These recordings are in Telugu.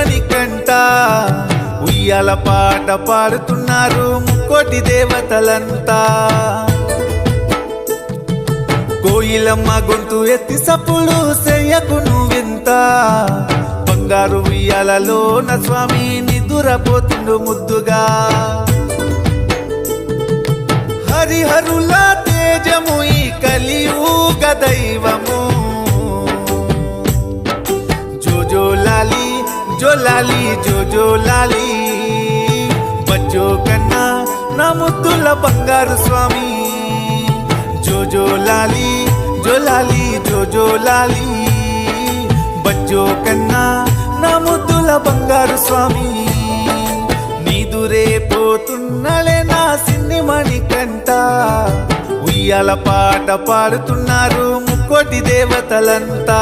మణికంఠ ఉయ్యాల పాట పాడుతున్నారు ముక్కోటి దేవతలంతా కోయిలమ్మ గొంతు ఎత్తి సప్పుడు చెయ్యకు నువ్వింత బంగారు ఉయ్యాలలోన స్వామి నిదురపోతుండు ముద్దుగా హరిహరుల తేజము ఈ కలియుగ దైవము జోజోలాలి జోలాలి జోజోలాలి బజ్జో కన్నా నా ముద్దుల బంగారు స్వామి జోజోలాలి జోలాలి జోజోలాలి బజ్జో కన్నా నా ముద్దుల బంగారు స్వామి నీదురే పోతున్నలే నా సిన్ని మణికంఠ ఉయ్యాల పాట పాడుతున్నారు ముక్కోటి దేవతలంతా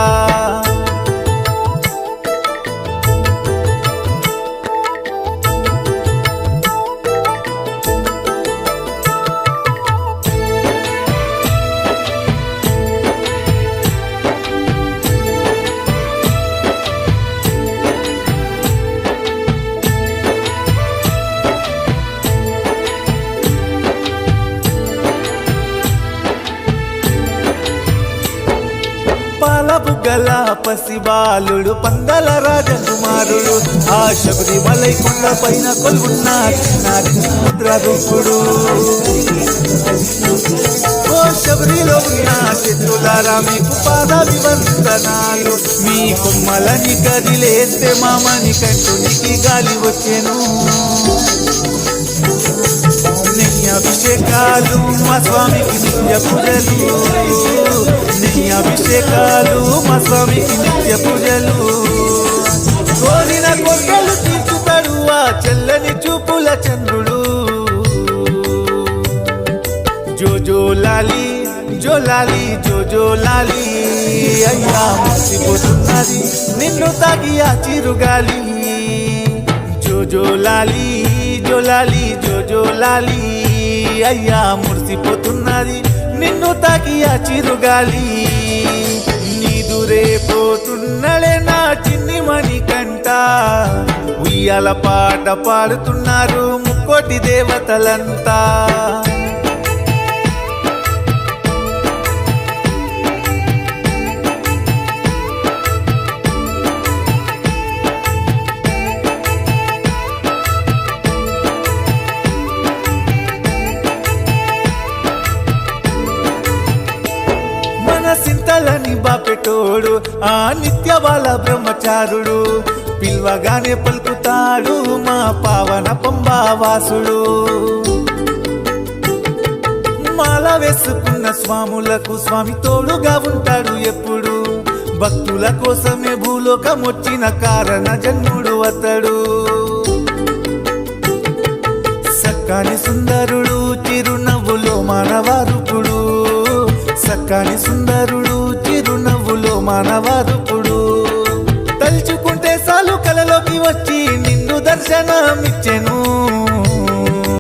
పాలబుగ్గల పసిబాలుడు పందల రాజకుమారుడు ఆ శబరిమలై కొండ పైన కొలువున్న చిన్నారి సముద్ర రూపుడు ఓ శబరిలో ఉన్న చెట్టులారా మీకు పాదాభివందనాలు మీ కొమ్మలని కదిలేస్తే మా మణికంఠునికి గాలి వచ్చెను అభిషేకాలు మా స్వామికి నిత్య పూజలు అభిషేకాలు మా స్వామికి నిత్య పూజలు కోరిన కోరికలు తీర్చుతాడు ఆ చల్లని చూపుల చంద్రుడు జోజోలాలి జోలాలి జోజోలాలి అయ్యా మురిసిపోతున్నది నిన్ను తాగి ఆ చిరుగాలి జోజోలాలి జోలాలి జోజోలాలి అయ్యా మురిసిపోతున్నది నిన్ను తాకి ఆ చిరుగాలి నీదురే పోతున్నలే నా చిన్ని మణికంఠ ఉయ్యాల పాట పాడుతున్నారు ముక్కోటి దేవతలంతా సింతలని బాపెటోడు ఆ నిత్యవాల బ్రహ్మచారుడు పిల్వగానే పలుకుతాడు మా పావన పంబావాసుడు మాల వేసుకున్న స్వాములకు స్వామి తోడుగా ఉంటాడు ఎప్పుడు భక్తుల కోసమే భూలోకం వచ్చిన కారణ జన్ముడు అతడు సక్కాని సుందరుడు చిరునవ్వులో మానవారుపుడు సక్కాని సుందరుడు చిరునవ్వులో మానవారుపుడు తలుచుకుంటే సాలు కలలోకి వచ్చి నిన్ను దర్శనమిచ్చెను